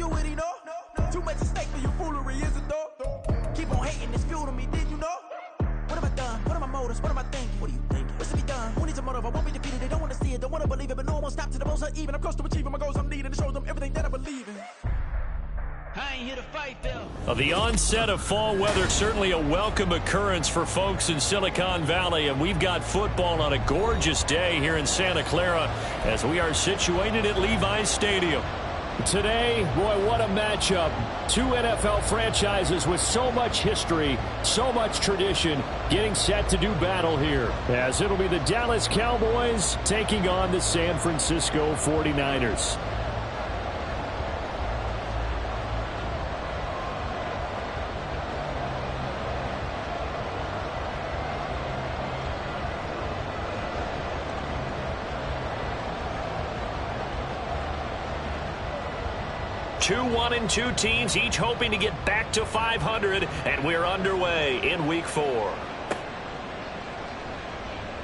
argue with him, no. Too much at stake for your foolery, is it though? Keep on hating, it's fuel to me, did you know? What have I done? What are my motives? What am I thinking? What are you thinking? What's to be done? Who needs a motive? I won't be defeated. They don't want to see it, don't want to believe it, but no one won't stop to the most even. I'm close to achieving my goals. I'm needing to show them everything that I believe in. I ain't here to fight, though. The onset of fall weather, certainly a welcome occurrence for folks in Silicon Valley, and we've got football on a gorgeous day here in Santa Clara as we are situated at Levi's Stadium. Today, boy, what a matchup. Two NFL franchises with so much history, so much tradition, getting set to do battle here, as it'll be the Dallas Cowboys taking on the San Francisco 49ers. Two 1-2 teams, each hoping to get back to 500, and we're underway in Week 4.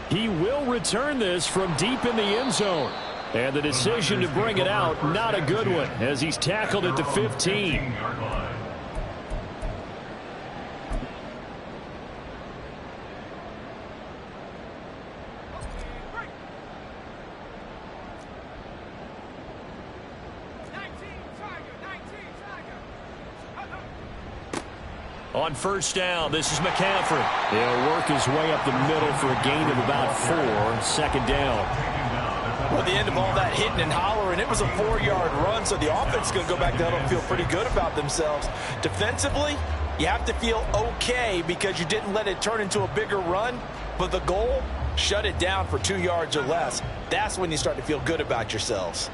He will return this from deep in the end zone. And the decision to bring it out, not a good one, as he's tackled at the 15. On first down, this is McCaffrey. He'll work his way up the middle for a gain of about 4. Second down. Well, at the end of all that hitting and hollering, it was a 4-yard run, so the offense is going to go back down and feel pretty good about themselves. Defensively, you have to feel okay because you didn't let it turn into a bigger run, but the goal, shut it down for 2 yards or less. That's when you start to feel good about yourselves.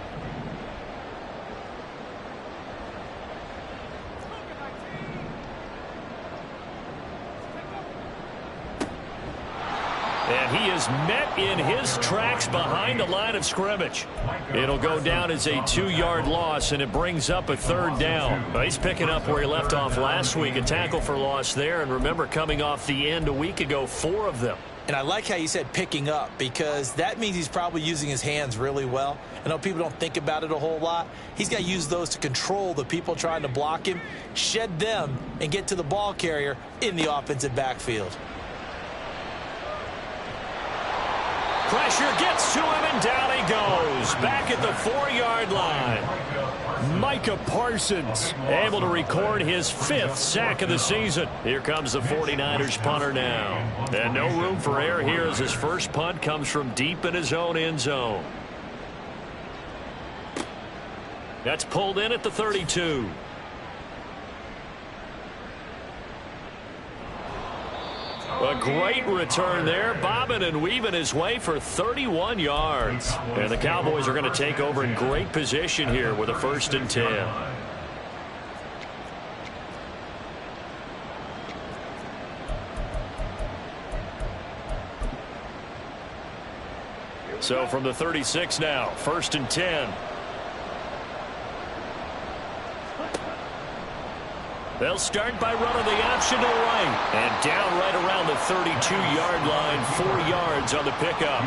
And he is met in his tracks behind the line of scrimmage. It'll go down as a 2-yard loss, and it brings up a third down. Well, he's picking up where he left off last week, a tackle for loss there. And remember, coming off the end a week ago, 4 of them. And I like how you said picking up, because that means he's probably using his hands really well. I know people don't think about it a whole lot. He's got to use those to control the people trying to block him, shed them, and get to the ball carrier in the offensive backfield. Pressure gets to him, and down he goes. Back at the 4-yard line. Micah Parsons able to record his 5th sack of the season. Here comes the 49ers punter now. And no room for error here as his first punt comes from deep in his own end zone. That's pulled in at the 32. A great return there, bobbing and weaving his way for 31 yards. And the Cowboys are going to take over in great position here with a 1st and 10. So from the 36 now, 1st and 10. They'll start by running the option to right. And down right around the 32-yard line, 4 yards on the pickup.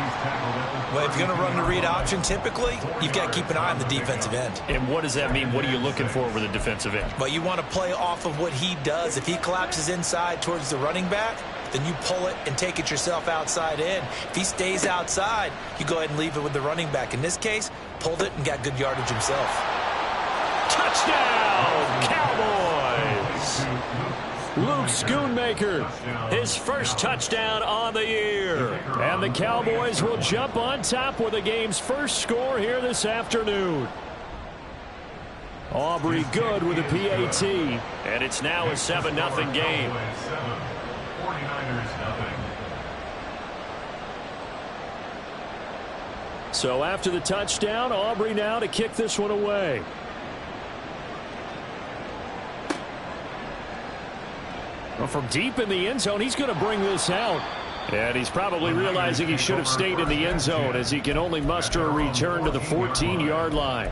Well, if you're going to run the read option, typically, you've got to keep an eye on the defensive end. And what does that mean? What are you looking for with the defensive end? Well, you want to play off of what he does. If he collapses inside towards the running back, then you pull it and take it yourself outside in. If he stays outside, you go ahead and leave it with the running back. In this case, pulled it and got good yardage himself. Touchdown, Cowboys! Luke Schoonmaker, his first touchdown on the year. And the Cowboys will jump on top with the game's first score here this afternoon. Aubrey good with a PAT. And it's now a 7-0 game. So after the touchdown, Aubrey now to kick this one away. Well, from deep in the end zone, he's going to bring this out. And he's probably realizing he should have stayed in the end zone as he can only muster a return to the 14-yard line.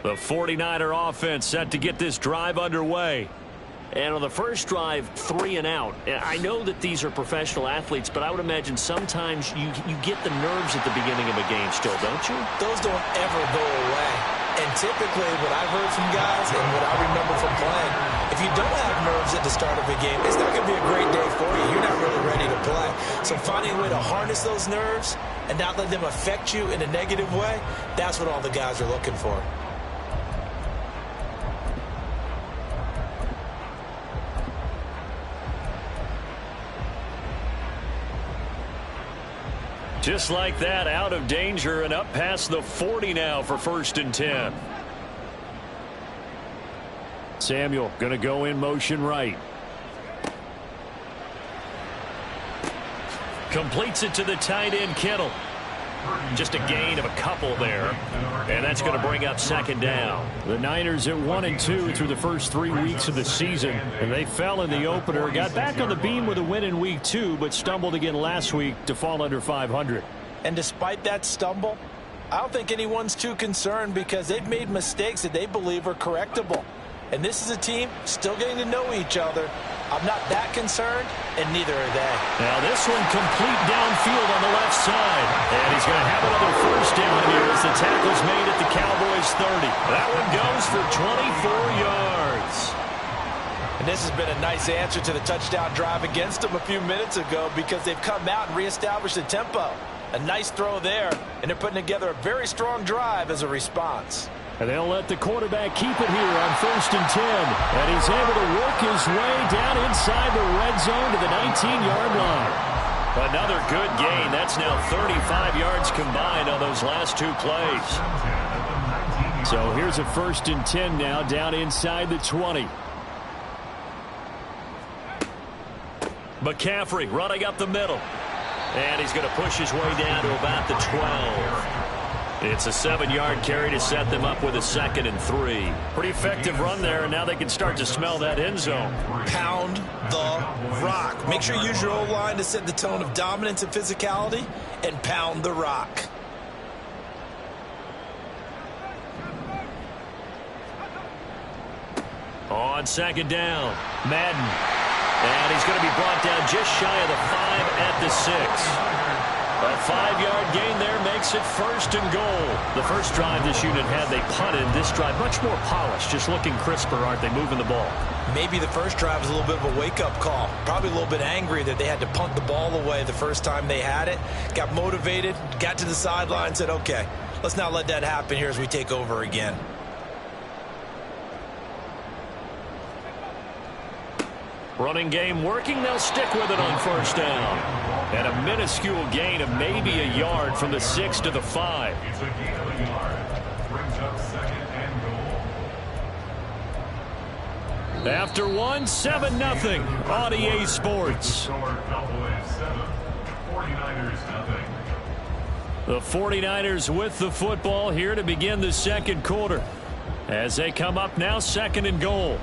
The 49er offense set to get this drive underway. And on the first drive, 3 and out. I know that these are professional athletes, but I would imagine sometimes you get the nerves at the beginning of a game still, don't you? Those don't ever go away. And typically what I've heard from guys and what I remember from playing, if you don't have nerves at the start of a game, it's not going to be a great day for you. You're not really ready to play. So finding a way to harness those nerves and not let them affect you in a negative way, that's what all the guys are looking for. Just like that, out of danger and up past the 40 now for 1st and 10. Samuel going to go in motion right. Completes it to the tight end, Kittle. Just a gain of a couple there. And that's going to bring up 2nd down. The Niners at 1-2 through the first 3 weeks of the season. And they fell in the opener. Got back on the beam with a win in week 2, but stumbled again last week to fall under 500. And despite that stumble, I don't think anyone's too concerned because they've made mistakes that they believe are correctable. And this is a team still getting to know each other. I'm not that concerned, and neither are they. Now this one complete downfield on the left side. And he's going to have another 1st down here as the tackle's made at the Cowboys' 30. That one goes for 24 yards. And this has been a nice answer to the touchdown drive against them a few minutes ago because they've come out and reestablished the tempo. A nice throw there, and they're putting together a very strong drive as a response. And they'll let the quarterback keep it here on 1st and 10. And he's able to work his way down inside the red zone to the 19-yard line. Another good gain. That's now 35 yards combined on those last 2 plays. So here's a 1st and 10 now down inside the 20. McCaffrey running up the middle. And he's going to push his way down to about the 12. It's a 7-yard carry to set them up with a 2nd and 3. Pretty effective run there, and now they can start to smell that end zone. Pound the rock. Make sure you use your O-line to set the tone of dominance and physicality, and pound the rock. On 2nd down, Madden. And he's going to be brought down just shy of the 5 at the 6. A 5-yard gain there makes it 1st and goal. The first drive this unit had, they punted. This drive, much more polished, just looking crisper, aren't they, moving the ball? Maybe the first drive was a little bit of a wake-up call. Probably a little bit angry that they had to punt the ball away the first time they had it. Got motivated, got to the sideline, said, okay, let's not let that happen here as we take over again. Running game working. They'll stick with it on 1st down. And a minuscule gain of maybe a yard from the 6 to the 5. After 1, 7-0 on EA Sports. The 49ers with the football here to begin the 2nd quarter. As they come up now, 2nd and goal.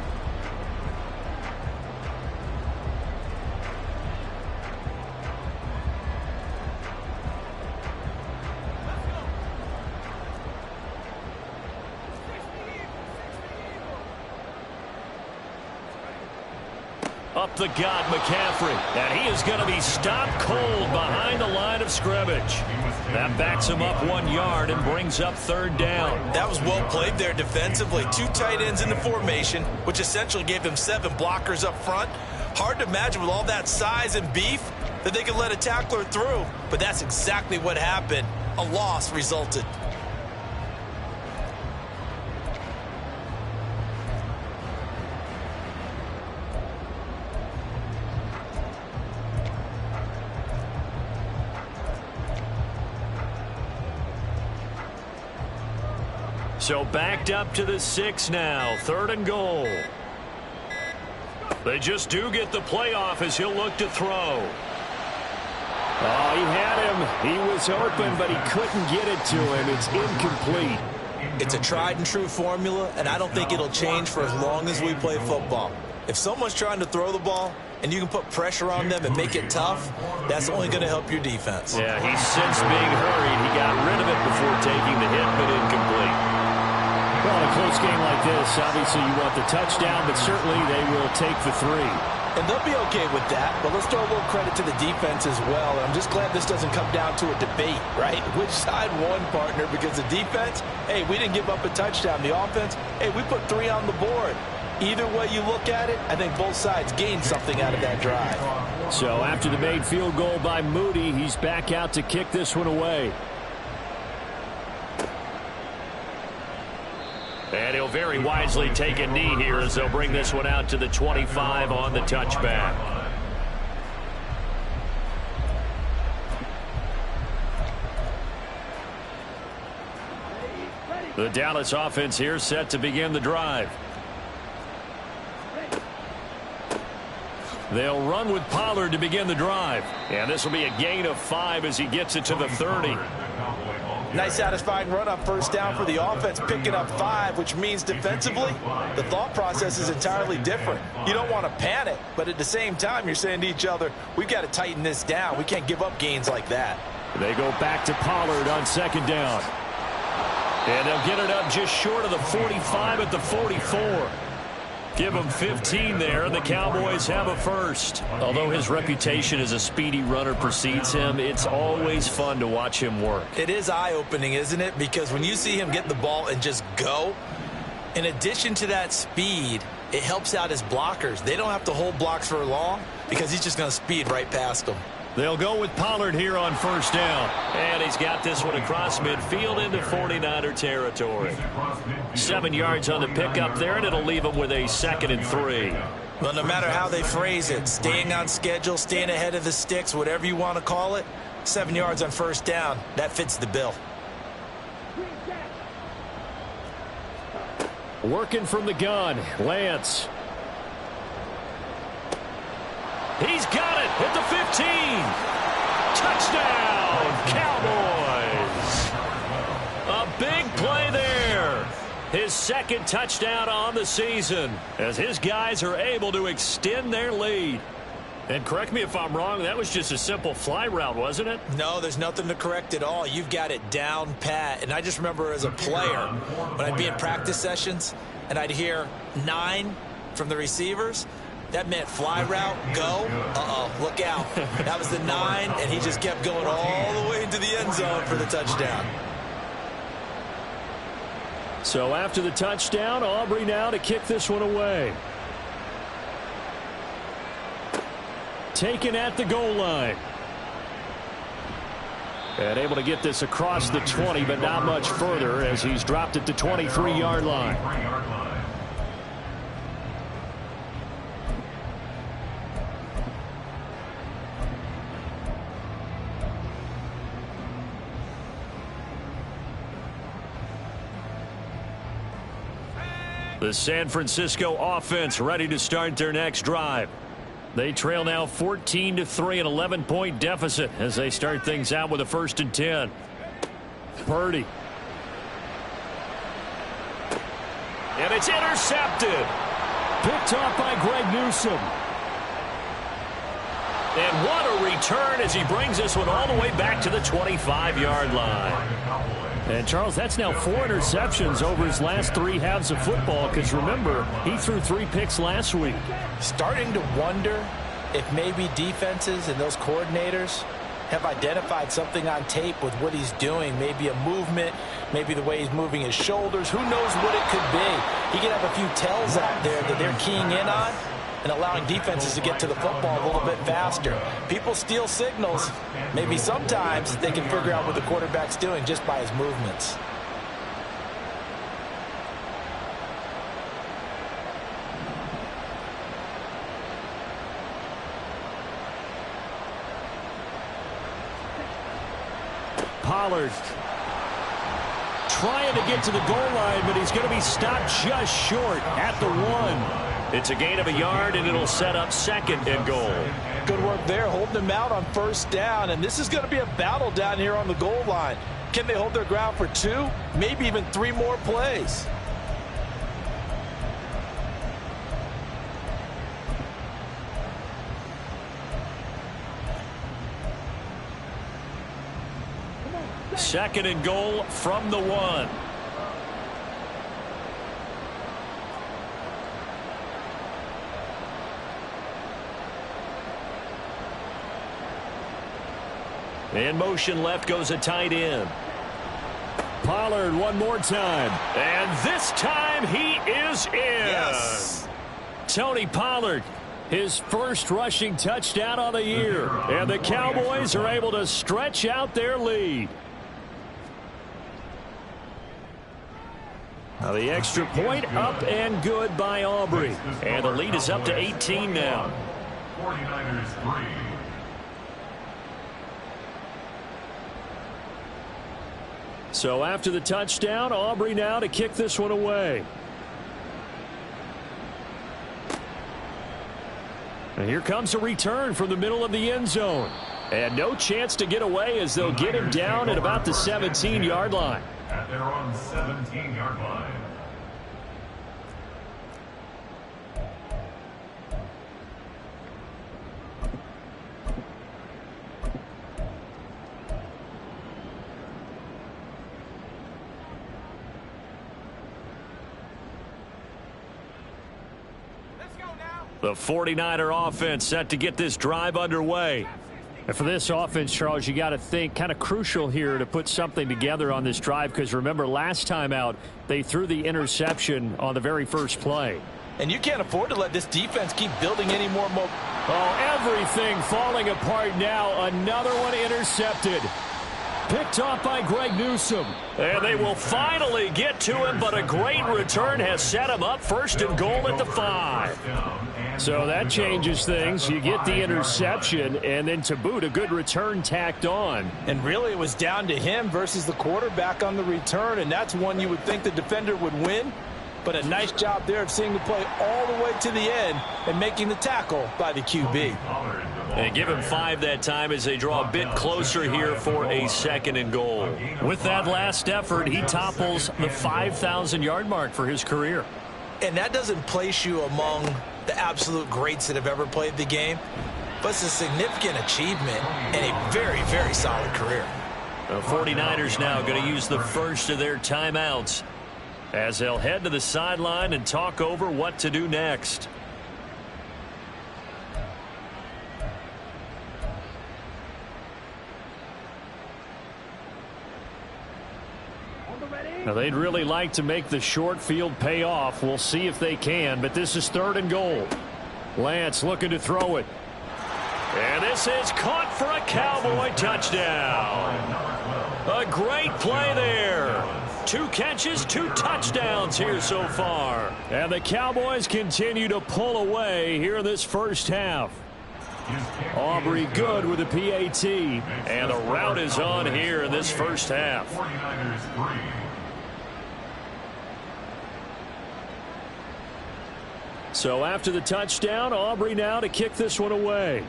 Up the gut, McCaffrey. And he is going to be stopped cold behind the line of scrimmage. That backs him up 1 yard and brings up 3rd down. That was well played there defensively. 2 tight ends in the formation, which essentially gave them 7 blockers up front. Hard to imagine with all that size and beef that they could let a tackler through. But that's exactly what happened. A loss resulted. So backed up to the 6 now. 3rd and goal. They just do get the playoff as he'll look to throw. Oh, he had him. He was open, but he couldn't get it to him. It's incomplete. It's a tried and true formula, and I don't think it'll change for as long as we play football. If someone's trying to throw the ball and you can put pressure on them and make it tough, that's only going to help your defense. Yeah, he sensed being hurried. He got rid of it before taking the hit, but incomplete. Well, in a close game like this, obviously you want the touchdown, but certainly they will take the 3. And they'll be okay with that, but let's throw a little credit to the defense as well. And I'm just glad this doesn't come down to a debate, right? Which side won, partner? Because the defense, hey, we didn't give up a touchdown. The offense, hey, we put 3 on the board. Either way you look at it, I think both sides gained something out of that drive. So after the made field goal by Moody, he's back out to kick this one away. And he'll very wisely take a knee here as they'll bring this one out to the 25 on the touchback. The Dallas offense here set to begin the drive. They'll run with Pollard to begin the drive. And this will be a gain of 5 as he gets it to the 30. Nice satisfying run on first down for the offense, picking up 5, which means defensively, the thought process is entirely different. You don't want to panic, but at the same time, you're saying to each other, we've got to tighten this down. We can't give up gains like that. They go back to Pollard on second down. And they'll get it up just short of the 45 at the 44. Give him 15 there, and the Cowboys have a first. Although his reputation as a speedy runner precedes him, it's always fun to watch him work. It is eye-opening, isn't it? Because when you see him get the ball and just go, in addition to that speed, it helps out his blockers. They don't have to hold blocks for long because he's just going to speed right past them. They'll go with Pollard here on first down. And he's got this one across midfield into 49er territory. 7 yards on the pickup there, and it'll leave him with a 2nd and 3. Well, no matter how they phrase it, staying on schedule, staying ahead of the sticks, whatever you want to call it, 7 yards on first down, that fits the bill. Working from the gun, Lance. He's got it at the 15. Touchdown, Cowboys. A big play there. His 2nd touchdown on the season as his guys are able to extend their lead. And correct me if I'm wrong, that was just a simple fly route, wasn't it? No, there's nothing to correct at all. You've got it down pat. And I just remember as a player, when I'd be in practice sessions and I'd hear 9 from the receivers, that meant fly route, go. Look out. That was the 9, and he just kept going all the way into the end zone for the touchdown. So after the touchdown, Aubrey now to kick this one away. Taken at the goal line. And able to get this across the 20, but not much further as he's dropped it to 23-yard line. The San Francisco offense ready to start their next drive. They trail now 14-3, an 11-point deficit as they start things out with a 1st and 10. Purdy. And it's intercepted. Picked off by Greg Newsome. And what a return as he brings this one all the way back to the 25-yard line. And, Charles, that's now 4 interceptions over his last 3 halves of football because, remember, he threw 3 picks last week. Starting to wonder if maybe defenses and those coordinators have identified something on tape with what he's doing. Maybe a movement, maybe the way he's moving his shoulders. Who knows what it could be? He could have a few tells out there that they're keying in on and allowing defenses to get to the football a little bit faster. People steal signals. Maybe sometimes they can figure out what the quarterback's doing just by his movements. Pollard trying to get to the goal line, but he's going to be stopped just short at the 1. It's a gain of a yard, and it'll set up 2nd and goal. Good work there, holding them out on first down, and this is going to be a battle down here on the goal line. Can they hold their ground for 2, maybe even 3 more plays? Second and goal from the 1. In motion left goes a tight end. Pollard one more time. And this time he is in. Yes. Tony Pollard, his first rushing touchdown on the year. And the Cowboys are able to stretch out their lead. Now the extra point up and good by Aubrey. And the lead is up to 18 now. 49ers 3. So after the touchdown, Aubrey now to kick this one away. And here comes a return from the middle of the end zone. And no chance to get away as they'll get him down at about the 17-yard line. At their own 17-yard line. The 49er offense set to get this drive underway. And for this offense, Charles, you got to think kind of crucial here to put something together on this drive, because remember last time out they threw the interception on the very first play. And you can't afford to let this defense keep building any more Oh, everything falling apart now. Another one intercepted. Picked off by Greg Newsome. And they will finally get to him, but a great return has set him up first and goal at the 5. So that changes things. You get the interception, and then to boot, a good return tacked on. And really it was down to him versus the quarterback on the return, and that's one you would think the defender would win. But a nice job there of seeing the play all the way to the end and making the tackle by the QB. And give him 5 that time as they draw a bit closer here for a 2nd and goal. With that last effort, he topples the 5,000-yard mark for his career. And that doesn't place you among the absolute greats that have ever played the game, but it's a significant achievement and a very, very solid career. The 49ers now going to use the first of their timeouts as they'll head to the sideline and talk over what to do next. Now, they'd really like to make the short field pay off. We'll see if they can, but this is 3rd and goal. Lance looking to throw it. And this is caught for a Cowboy touchdown. A great play there. 2 catches, 2 touchdowns here so far. And the Cowboys continue to pull away here in this first half. Aubrey good with a PAT. And the route is on here in this first half. 49ers 3. So after the touchdown, Aubrey now to kick this one away.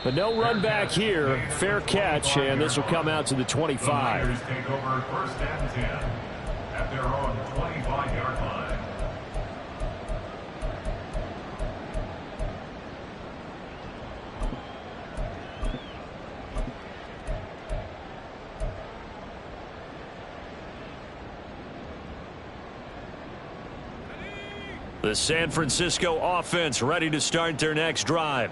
But no run back here. Fair catch, and this will come out to the 25. The Niners take over 1st and 10 at their own 25-yard line. The San Francisco offense ready to start their next drive.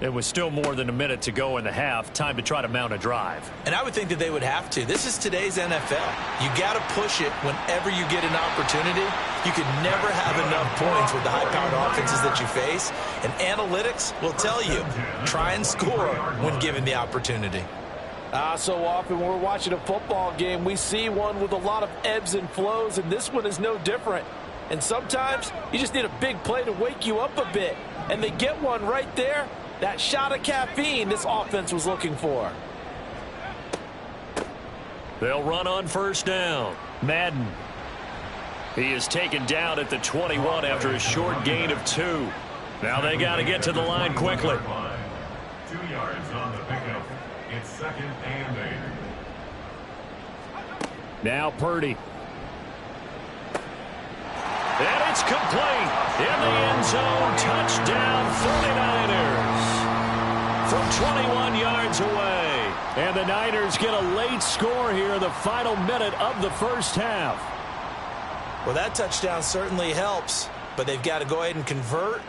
It was still more than a minute to go in the half. Time to try to mount a drive. And I would think that they would have to. This is today's NFL. You got to push it whenever you get an opportunity. You could never have enough points with the high-powered offenses that you face. And analytics will tell you, try and score when given the opportunity. So often when we're watching a football game, we see one with a lot of ebbs and flows, and this one is no different. And sometimes you just need a big play to wake you up a bit. And they get one right there. That shot of caffeine this offense was looking for. They'll run on 1st down. Madden. He is taken down at the 21 after a short gain of 2. Now they got to get to the line quickly. 2 yards on the pickup. It's 2nd and 8. Now Purdy. And it's complete. In the end zone. Touchdown 49ers. From 21 yards away. And the Niners get a late score here in the final minute of the first half. Well, that touchdown certainly helps, but they've got to go ahead and convert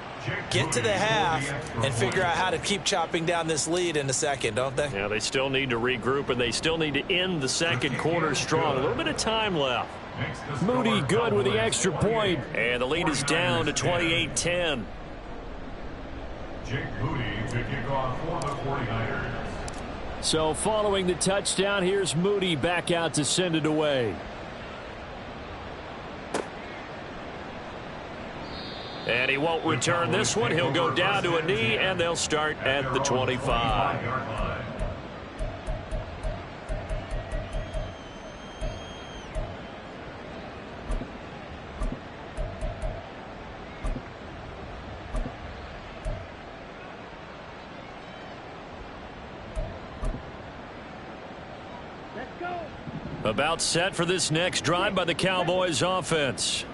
get to the half and figure out how to keep chopping down this lead in the second, don't they? Yeah, they still need to regroup, and they still need to end the second quarter strong. A little bit of time left. Moody good with the extra point. And the lead is down to 28-10. Jake Moody to kick off for the 49ers. So following the touchdown, here's Moody back out to send it away. And he won't return this one. He'll go down to a knee, and they'll start at the 25. About set for this next drive by the Cowboys offense.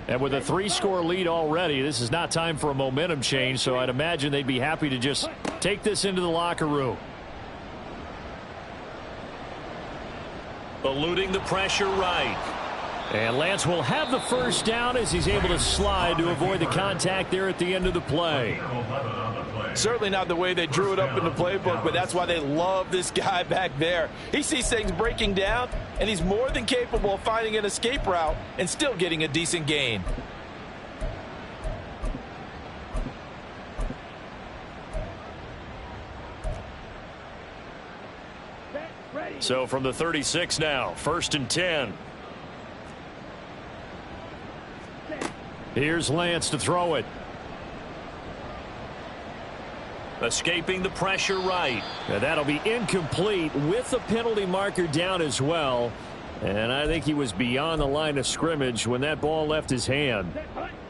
And with a 3-score lead already, this is not time for a momentum change, so I'd imagine they'd be happy to just take this into the locker room. Eluding the pressure right. And Lance will have the first down as he's able to slide to avoid the contact there at the end of the play. Certainly not the way they drew it up in the playbook, but that's why they love this guy back there. He sees things breaking down, and he's more than capable of finding an escape route and still getting a decent gain. So from the 36 now, 1st and 10. Here's Lance to throw it. Escaping the pressure right. And that'll be incomplete with the penalty marker down as well. And I think he was beyond the line of scrimmage when that ball left his hand.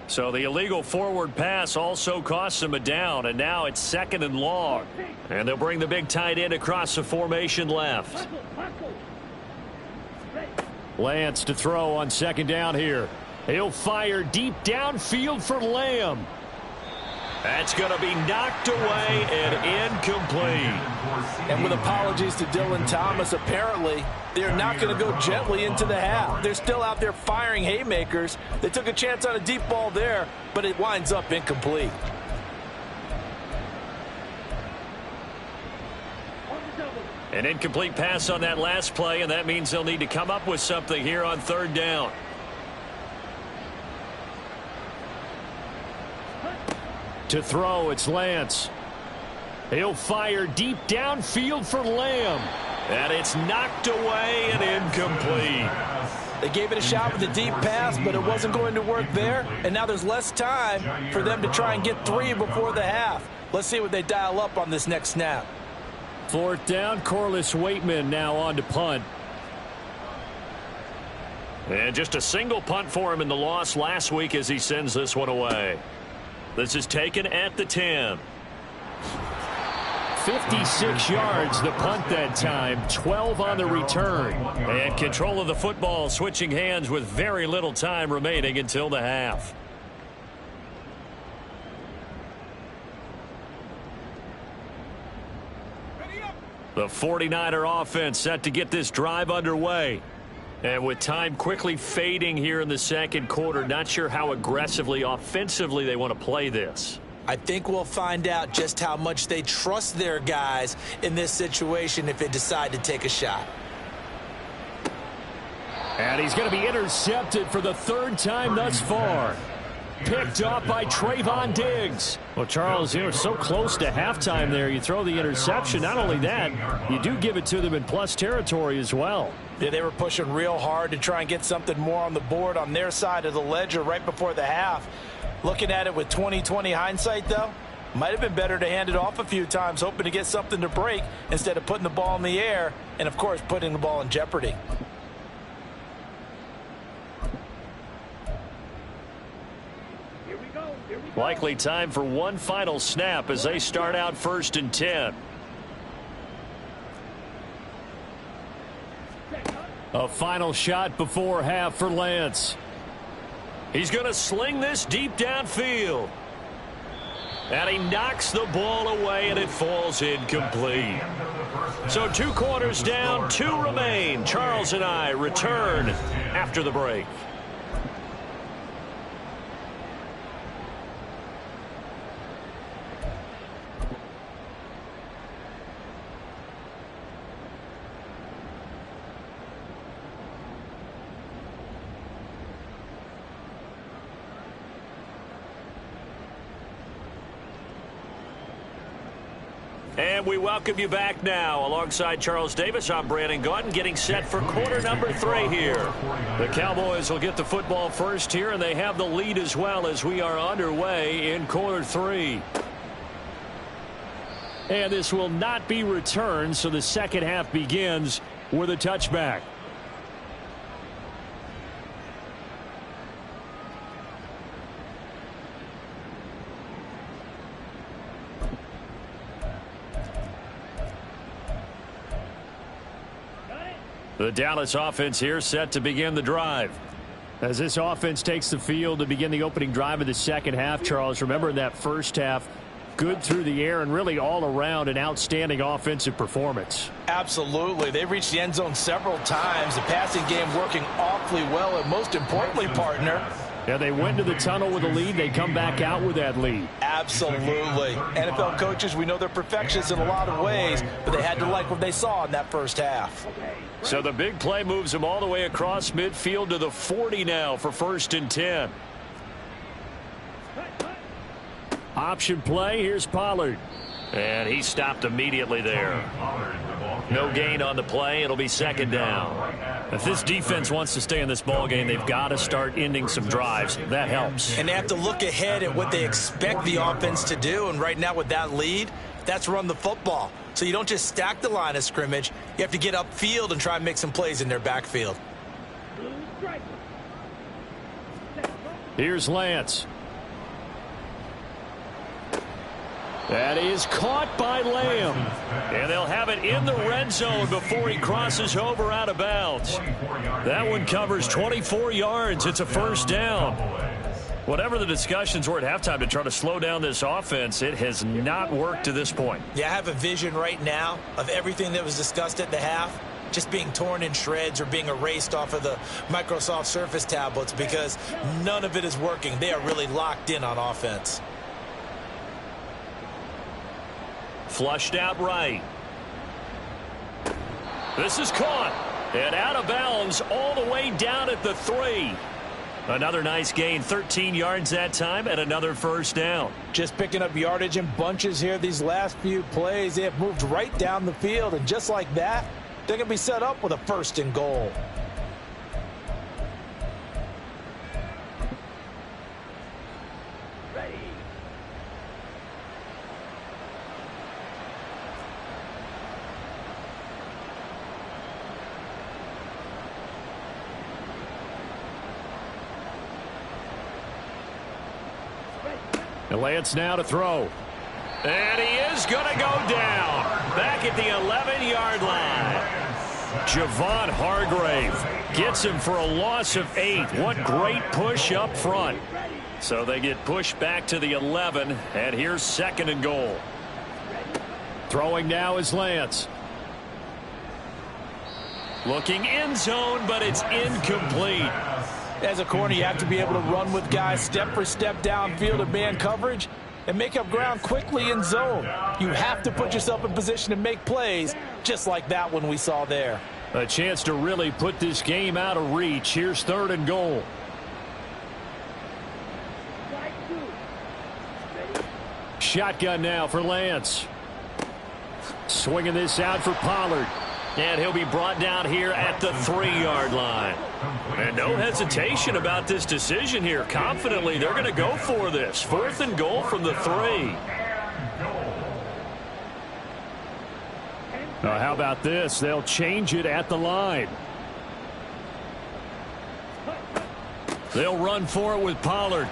So the illegal forward pass also costs him a down, and now it's 2nd and long. And they'll bring the big tight end across the formation left. Lance to throw on 2nd down here. He'll fire deep downfield for Lamb. That's going to be knocked away and incomplete. And with apologies to Dylan Thomas, apparently they're not going to go gently into the half. They're still out there firing haymakers. They took a chance on a deep ball there, but it winds up incomplete. An incomplete pass on that last play, and that means they'll need to come up with something here on 3rd down. To throw, it's Lance. He'll fire deep downfield for Lamb. And it's knocked away and incomplete. They gave it a shot with a deep pass, but it wasn't going to work there. And now there's less time for them to try and get 3 before the half. Let's see what they dial up on this next snap. 4th down, Corliss Waitman now on to punt. And just a single punt for him in the loss last week as he sends this one away. This is taken at the 10. 56 yards the punt that time, 12 on the return. And control of the football switching hands with very little time remaining until the half. The 49er offense set to get this drive underway. And with time quickly fading here in the second quarter, not sure how aggressively, offensively they want to play this. I think we'll find out just how much they trust their guys in this situation if they decide to take a shot. And he's going to be intercepted for the 3rd time thus far. Picked off by Trayvon Diggs. Well, Charles, you were so close to halftime there. You throw the interception. Not only that, you do give it to them in plus territory as well. Yeah, they were pushing real hard to try and get something more on the board on their side of the ledger right before the half. Looking at it with 20/20 hindsight, though, might have been better to hand it off a few times, hoping to get something to break instead of putting the ball in the air and, of course, putting the ball in jeopardy. Likely time for one final snap as they start out 1st and 10. A final shot before half for Lance. He's going to sling this deep downfield. And he knocks the ball away, and it falls incomplete. So 2 quarters down, 2 remain. Charles and I return after the break. And we welcome you back now. Alongside Charles Davis, I'm Brandon Gaudin, getting set for quarter number 3 here. The Cowboys will get the football first here, and they have the lead as well as we are underway in quarter 3. And this will not be returned, so the second half begins with a touchback. The Dallas offense here set to begin the drive. As this offense takes the field to begin the opening drive of the second half, Charles, remember in that first half, good through the air and really all around an outstanding offensive performance. Absolutely. They reached the end zone several times. The passing game working awfully well, and most importantly, partner, yeah, they went to the tunnel with a lead. They come back out with that lead. Absolutely. NFL coaches, we know they're perfectionists in a lot of ways, but they had to like what they saw in that first half. So the big play moves them all the way across midfield to the 40 now for 1st and 10. Option play. Here's Pollard. And he stopped immediately there. No gain on the play. It'll be 2nd down. If this defense wants to stay in this ball game, they've got to start ending some drives. That helps. And they have to look ahead at what they expect the offense to do. And right now with that lead, that's run the football. So you don't just stack the line of scrimmage. You have to get upfield and try and make some plays in their backfield. Here's Lance. That is caught by Lamb. And they'll have it in the red zone before he crosses over out of bounds. That one covers 24 yards. It's a 1st down. Whatever the discussions were at halftime to try to slow down this offense, it has not worked to this point. Yeah, I have a vision right now of everything that was discussed at the half just being torn in shreds or being erased off of the Microsoft Surface tablets because none of it is working. They are really locked in on offense. Flushed out right. This is caught. And out of bounds all the way down at the 3. Another nice gain, 13 yards that time, and another 1st down. Just picking up yardage in bunches here these last few plays. They have moved right down the field, and just like that, they're going to be set up with a 1st and goal. And Lance now to throw. And he is going to go down. Back at the 11-yard line. Javon Hargrave gets him for a loss of 8. What great push up front. So they get pushed back to the 11. And here's 2nd and goal. Throwing now is Lance. Looking end zone, but it's incomplete. As a corner, you have to be able to run with guys step for step downfield in man coverage and make up ground quickly in zone. You have to put yourself in position to make plays just like that one we saw there. A chance to really put this game out of reach. Here's 3rd and goal. Shotgun now for Lance. Swinging this out for Pollard. And he'll be brought down here at the 3-yard line. And no hesitation about this decision here. Confidently, they're going to go for this. 4th and goal from the 3. Now, how about this? They'll change it at the line. They'll run for it with Pollard.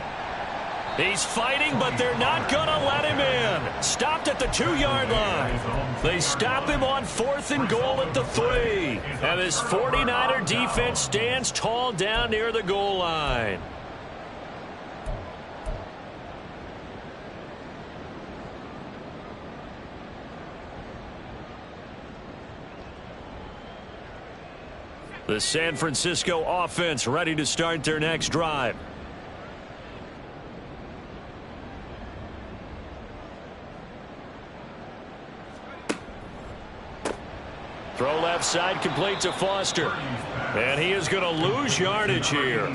He's fighting, but they're not going to let him in. Stopped at the 2-yard line. They stop him on 4th and goal at the 3. And this 49er defense stands tall down near the goal line. The San Francisco offense ready to start their next drive. Throw left left side, complete to Foster. And he is going to lose yardage here.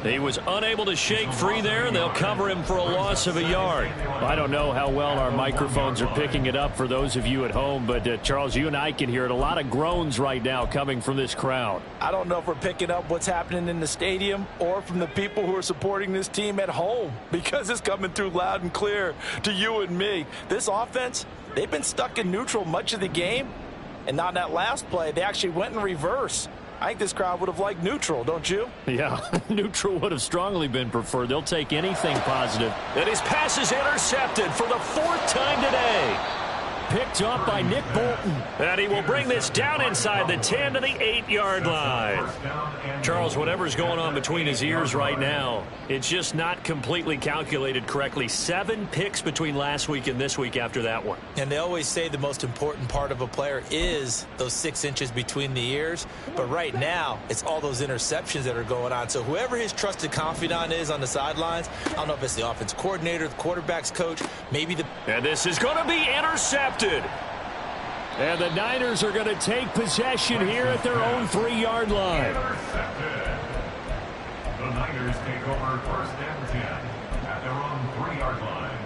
He was unable to shake free there, and they'll cover him for a loss of a yard. I don't know how well our microphones are picking it up for those of you at home, but Charles, you and I can hear it. A lot of groans right now coming from this crowd. I don't know if we're picking up what's happening in the stadium or from the people who are supporting this team at home, because it's coming through loud and clear to you and me. This offense, they've been stuck in neutral much of the game, and on that last play, they actually went in reverse. I think this crowd would have liked neutral, don't you? Yeah, neutral would have strongly been preferred. They'll take anything positive. And his pass is intercepted for the 4th time today. Picked up by Nick Bolton. And he will bring this down inside the 10 to the 8-yard line. Charles, whatever's going on between his ears right now, it's just not completely calculated correctly. 7 picks between last week and this week after that one. And they always say the most important part of a player is those 6 inches between the ears. But right now, it's all those interceptions that are going on. So whoever his trusted confidant is on the sidelines, I don't know if it's the offense coordinator, the quarterback's coach, maybe the... And this is going to be intercepted. And the Niners are going to take possession here at their own 3-yard line. The Niners take over 1st and 10 at their own 3-yard line.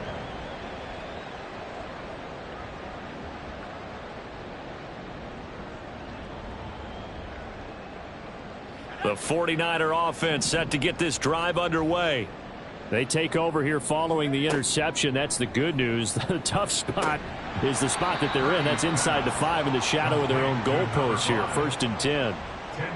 The 49er offense set to get this drive underway. They take over here following the interception. That's the good news. The tough spot is the spot that they're in. That's inside the 5 in the shadow of their own goalpost here. 1st and 10.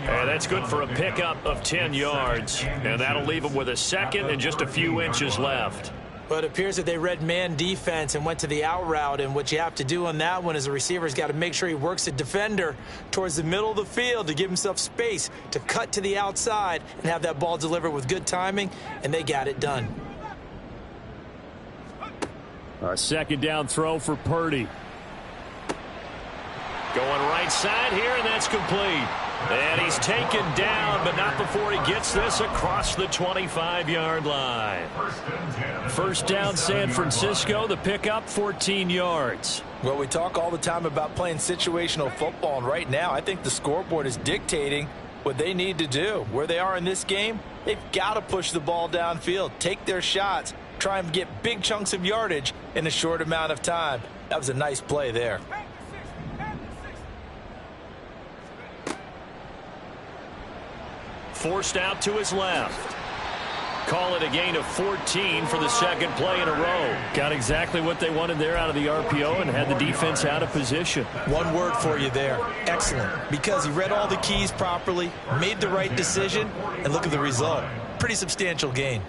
And that's good for a pickup of 10 yards. And that'll leave them with a 2nd and just a few inches left. But it appears that they read man defense and went to the out route. And what you have to do on that one is the receiver's got to make sure he works the defender towards the middle of the field to give himself space to cut to the outside and have that ball delivered with good timing. And they got it done. A 2nd down throw for Purdy. Going right side here, and that's complete. And he's taken down, but not before he gets this across the 25-yard line. 1st down, San Francisco. The pickup, 14 yards. Well, we talk all the time about playing situational football, and right now I think the scoreboard is dictating what they need to do. Where they are in this game, they've got to push the ball downfield, take their shots, try and get big chunks of yardage in a short amount of time. That was a nice play there. Forced out to his left. Call it a gain of 14 for the 2nd play in a row. Got exactly what they wanted there out of the RPO and had the defense out of position. One word for you there. Excellent. Because he read all the keys properly, made the right decision, and look at the result. Pretty substantial gain.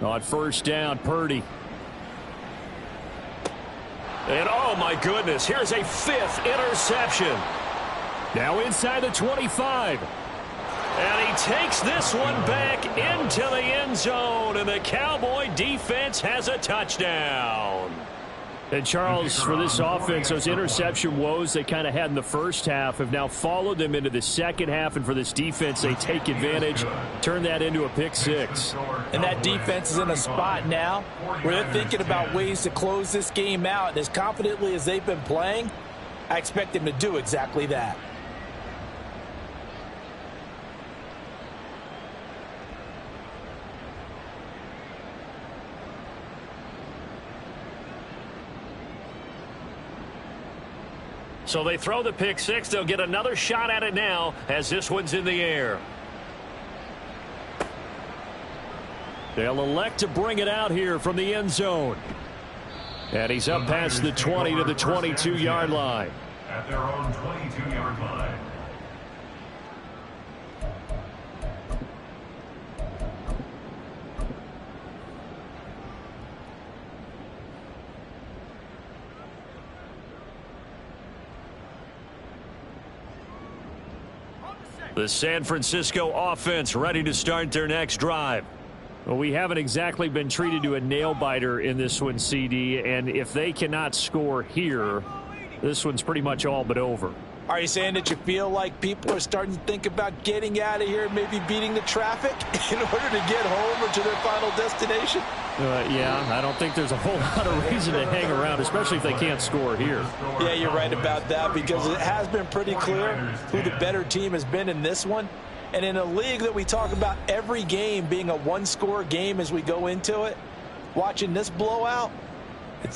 On 1st down, Purdy. And oh my goodness, here's a 5th interception. Now inside the 25. And he takes this one back into the end zone, and the Cowboy defense has a touchdown. And Charles, for this offense, those interception woes they kind of had in the first half have now followed them into the second half, and for this defense, they take advantage, turn that into a pick 6. And that defense is in a spot now where they're thinking about ways to close this game out, and as confidently as they've been playing, I expect them to do exactly that. So they throw the pick 6. They'll get another shot at it now as this one's in the air. They'll elect to bring it out here from the end zone. And he's up past the 20 to the 22-yard line. At their own 22-yard line. The San Francisco offense ready to start their next drive. Well, we haven't exactly been treated to a nail-biter in this one, CD, and if they cannot score here, this one's pretty much all but over. Are you saying that you feel like people are starting to think about getting out of here and maybe beating the traffic in order to get home or to their final destination? Yeah, I don't think there's a whole lot of reason to hang around, especially if they can't score here. Yeah, you're right about that, because it has been pretty clear who the better team has been in this one. And in a league that we talk about every game being a one-score game as we go into it, watching this blowout,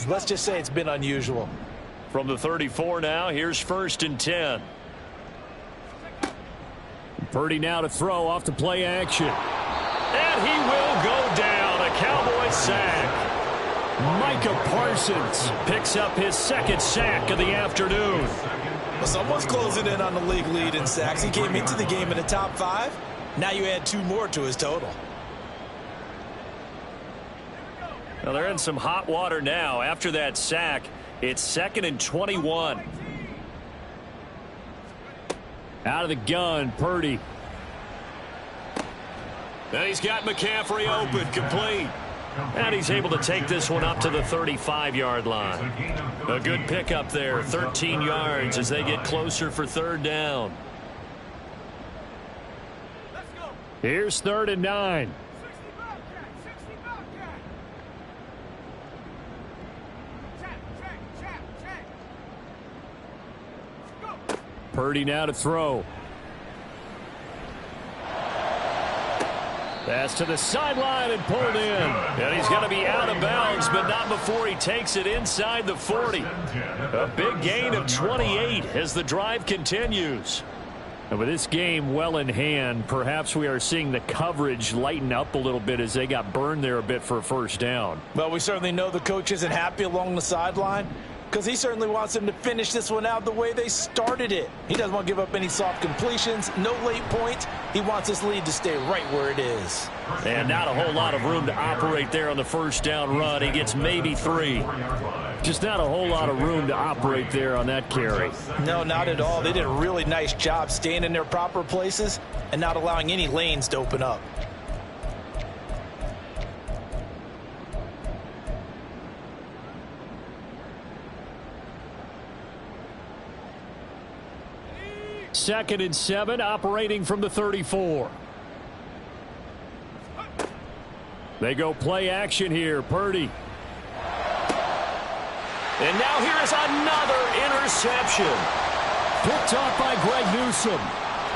let's just say it's been unusual. From the 34 now, here's 1st and 10. Purdy now to throw off the play action. And he will go down. A Cowboy sack. Micah Parsons Picks up his 2nd sack of the afternoon. Well, someone's closing in on the league lead in sacks. He came into the game in the top 5. Now you add 2 more to his total. Well, they're in some hot water now. After that sack, it's 2nd and 21. out of the gun. Purdy. And he's got McCaffrey open, complete. And he's able to take this one up to the 35-yard line. A good pickup there, 13 yards as they get closer for 3rd down. Here's 3rd and 9. Purdy now to throw. Pass to the sideline and pulled in. And he's going to be out of bounds, but not before he takes it inside the 40. A big gain of 28 as the drive continues. And with this game well in hand, perhaps we are seeing the coverage lighten up a little bit as they got burned there a bit for a 1st down. Well, we certainly know the coach isn't happy along the sideline, because he certainly wants them to finish this one out the way they started it. He doesn't want to give up any soft completions, no late points. He wants this lead to stay right where it is. And not a whole lot of room to operate there on the 1st down run. He gets maybe 3. Just not a whole lot of room to operate there on that carry. No, not at all. They did a really nice job staying in their proper places and not allowing any lanes to open up. Second and 7, operating from the 34. They go play action here. Purdy. And now here is another interception. Picked off by Greg Newsome.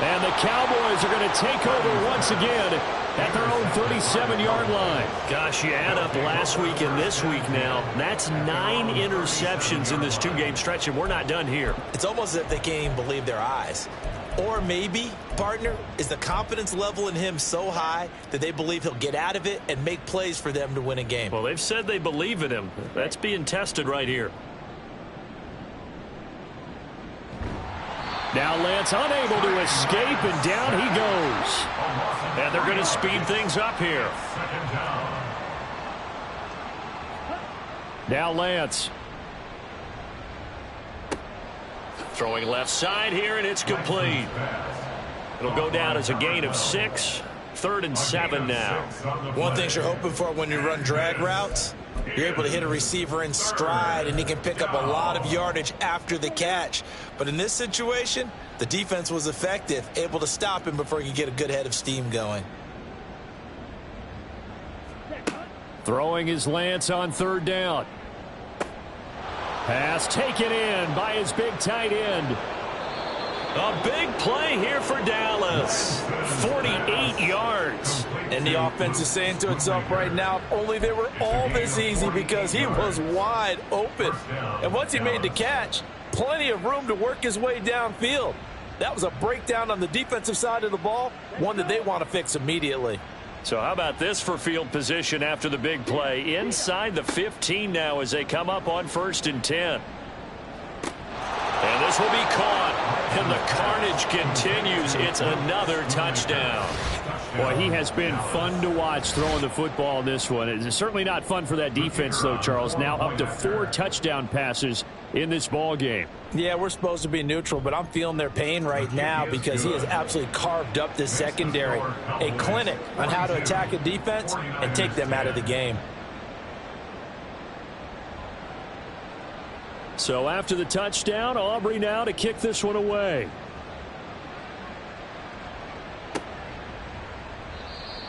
And the Cowboys are going to take over once again at their own 37-yard line. Gosh, you add up last week and this week now. That's 9 interceptions in this 2-game stretch, and we're not done here. It's almost as if they can't even believe their eyes. Or maybe, partner, is the confidence level in him so high that they believe he'll get out of it and make plays for them to win a game. Well, they've said they believe in him. That's being tested right here. Now Lance unable to escape, and down he goes. And they're going to speed things up here. Now Lance. Throwing left side here, and it's complete. It'll go down as a gain of 6. 3rd and 7 now. One thing you're hoping for when you run drag routes, you're able to hit a receiver in stride, and he can pick up a lot of yardage after the catch. But in this situation, the defense was effective, able to stop him before he could get a good head of steam going. Throwing his Lance on 3rd down. Pass taken in by his big tight end. A big play here for Dallas. 48 yards. And the offense is saying to itself right now, if only they were all this easy, because he was wide open. And once he made the catch, plenty of room to work his way downfield. That was a breakdown on the defensive side of the ball, one that they want to fix immediately. So how about this for field position after the big play? Inside the 15 now as they come up on 1st and 10. And this will be caught. And the carnage continues. It's another touchdown. Boy, he has been fun to watch throwing the football in this one. It's certainly not fun for that defense, though, Charles. Now up to 4 touchdown passes in this ball game. Yeah, we're supposed to be neutral, but I'm feeling their pain right now because he has absolutely carved up this secondary. A clinic on how to attack a defense and take them out of the game. So after the touchdown, Aubrey now to kick this one away.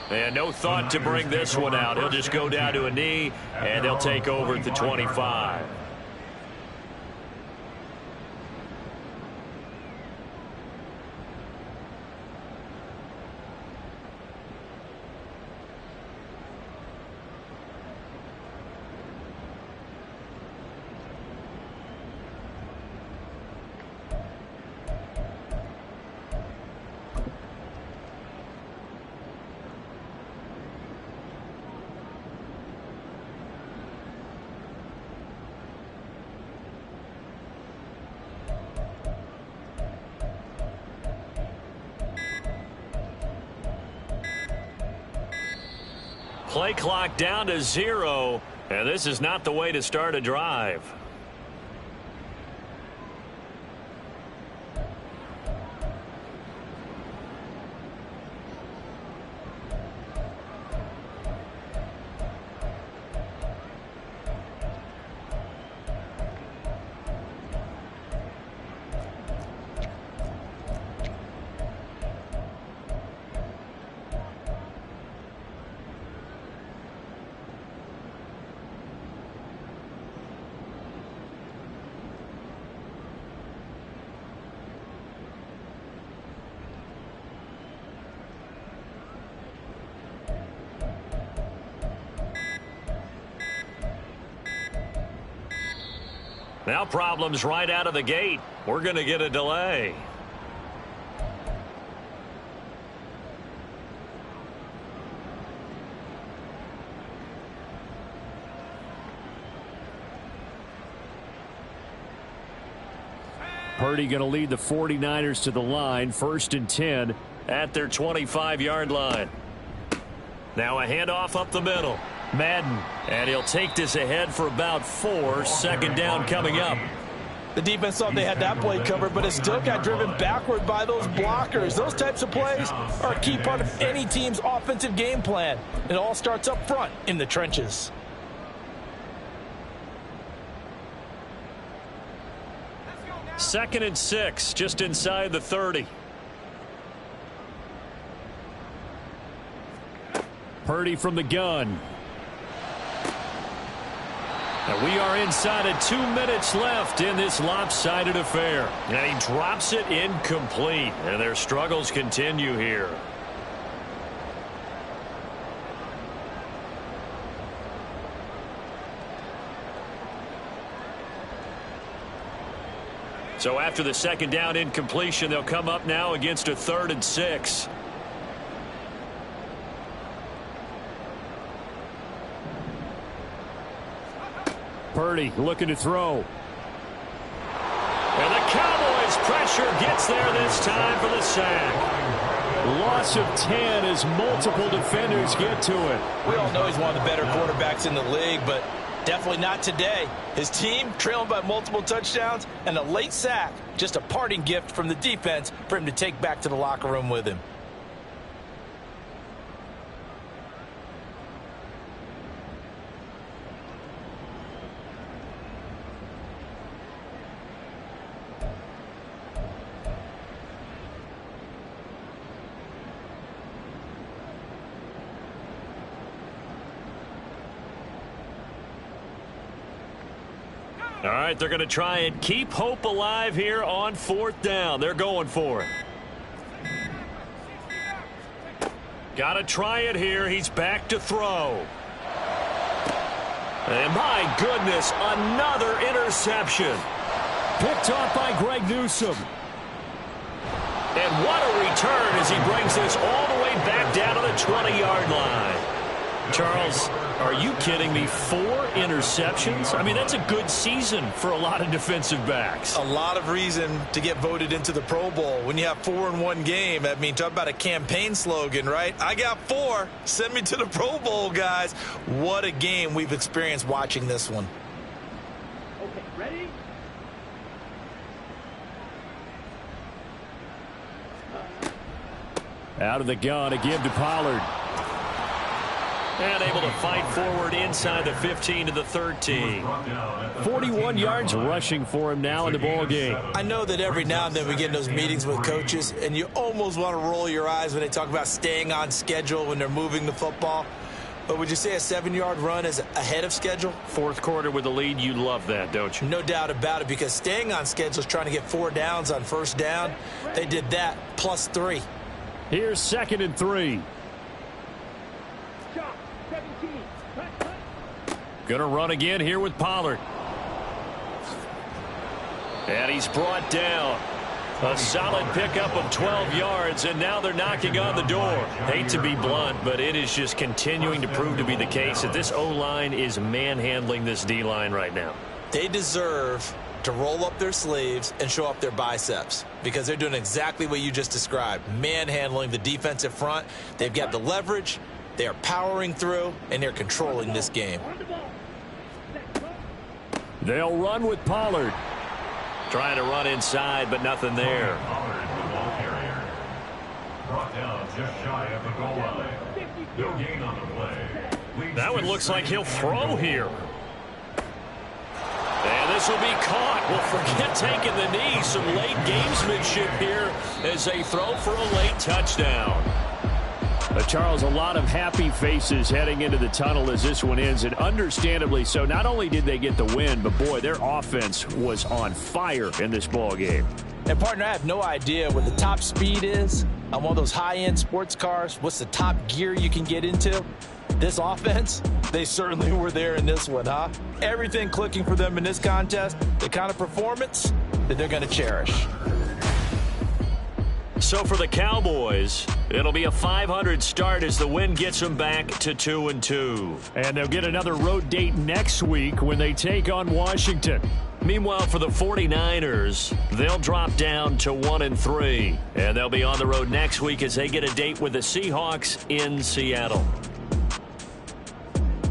And no thought to bring this one out. He'll just go down to a knee, and they'll take over at the 25. Play clock down to 0, and this is not the way to start a drive. Now problems right out of the gate. We're going to get a delay. Purdy going to lead the 49ers to the line, 1st and 10 at their 25-yard line. Now a handoff up the middle. Madden, and he'll take this ahead for about 4. Second down coming up. The defense thought they had that play covered, but it still got driven backward by those blockers. Those types of plays are a key part of any team's offensive game plan. It all starts up front in the trenches. Second and 6, just inside the 30. Purdy from the gun. And we are inside of 2 minutes left in this lopsided affair. And he drops it incomplete. And their struggles continue here. So after the second down incompletion, they'll come up now against a 3rd and 6. Purdy looking to throw. And the Cowboys pressure gets there this time for the sack. Loss of 10 as multiple defenders get to it. We all know he's one of the better quarterbacks in the league, but definitely not today. His team trailing by multiple touchdowns and a late sack. Just a parting gift from the defense for him to take back to the locker room with him. All right, they're going to try and keep hope alive here on 4th down. They're going for it. Got to try it here. He's back to throw. And my goodness, another interception. Picked off by Greg Newsome. And what a return as he brings this all the way back down to the 20-yard line. Charles, are you kidding me? 4 interceptions? I mean, that's a good season for a lot of defensive backs. A lot of reason to get voted into the Pro Bowl. When you have 4 in one game, I mean, talk about a campaign slogan, right? I got 4. Send me to the Pro Bowl, guys. What a game we've experienced watching this one. Okay, ready? Out of the gun again to Pollard. And able to fight forward inside the 15 to the 13. 41 yards rushing for him now in the ball game. I know that every now and then we get in those meetings with coaches, and you almost want to roll your eyes when they talk about staying on schedule when they're moving the football. But would you say a 7-yard run is ahead of schedule? Fourth quarter with the lead, you love that, don't you? No doubt about it, because staying on schedule is trying to get 4 downs on first down. They did that plus 3. Here's 2nd and 3. Gonna run again here with Pollard. And he's brought down. A solid pickup of 12 yards, and now they're knocking on the door. Hate to be blunt, but it is just continuing to prove to be the case that this O-line is manhandling this D-line right now. They deserve to roll up their sleeves and show up their biceps, because they're doing exactly what you just described, manhandling the defensive front. They've got the leverage, they are powering through, and they're controlling this game. They'll run with Pollard. Trying to run inside, but nothing there. Pollard, the ball carrier. Brought down just shy of the goal line. No gain on the play. That one looks like he'll throw here. And this will be caught. Well, forget taking the knee. Some late gamesmanship here as they throw for a late touchdown. Charles, a lot of happy faces heading into the tunnel as this one ends, and understandably so. Not only did they get the win, but boy, their offense was on fire in this ball game. And partner, I have no idea what the top speed is on one of those high-end sports cars. What's the top gear you can get into? This offense, they certainly were there in this one, huh? Everything clicking for them in this contest, the kind of performance that they're going to cherish. So for the Cowboys, it'll be a .500 start as the win gets them back to 2-2. And they'll get another road date next week when they take on Washington. Meanwhile, for the 49ers, they'll drop down to 1-3. And they'll be on the road next week as they get a date with the Seahawks in Seattle.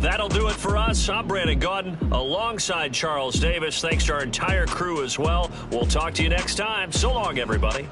That'll do it for us. I'm Brandon Gaudin alongside Charles Davis. Thanks to our entire crew as well. We'll talk to you next time. So long, everybody.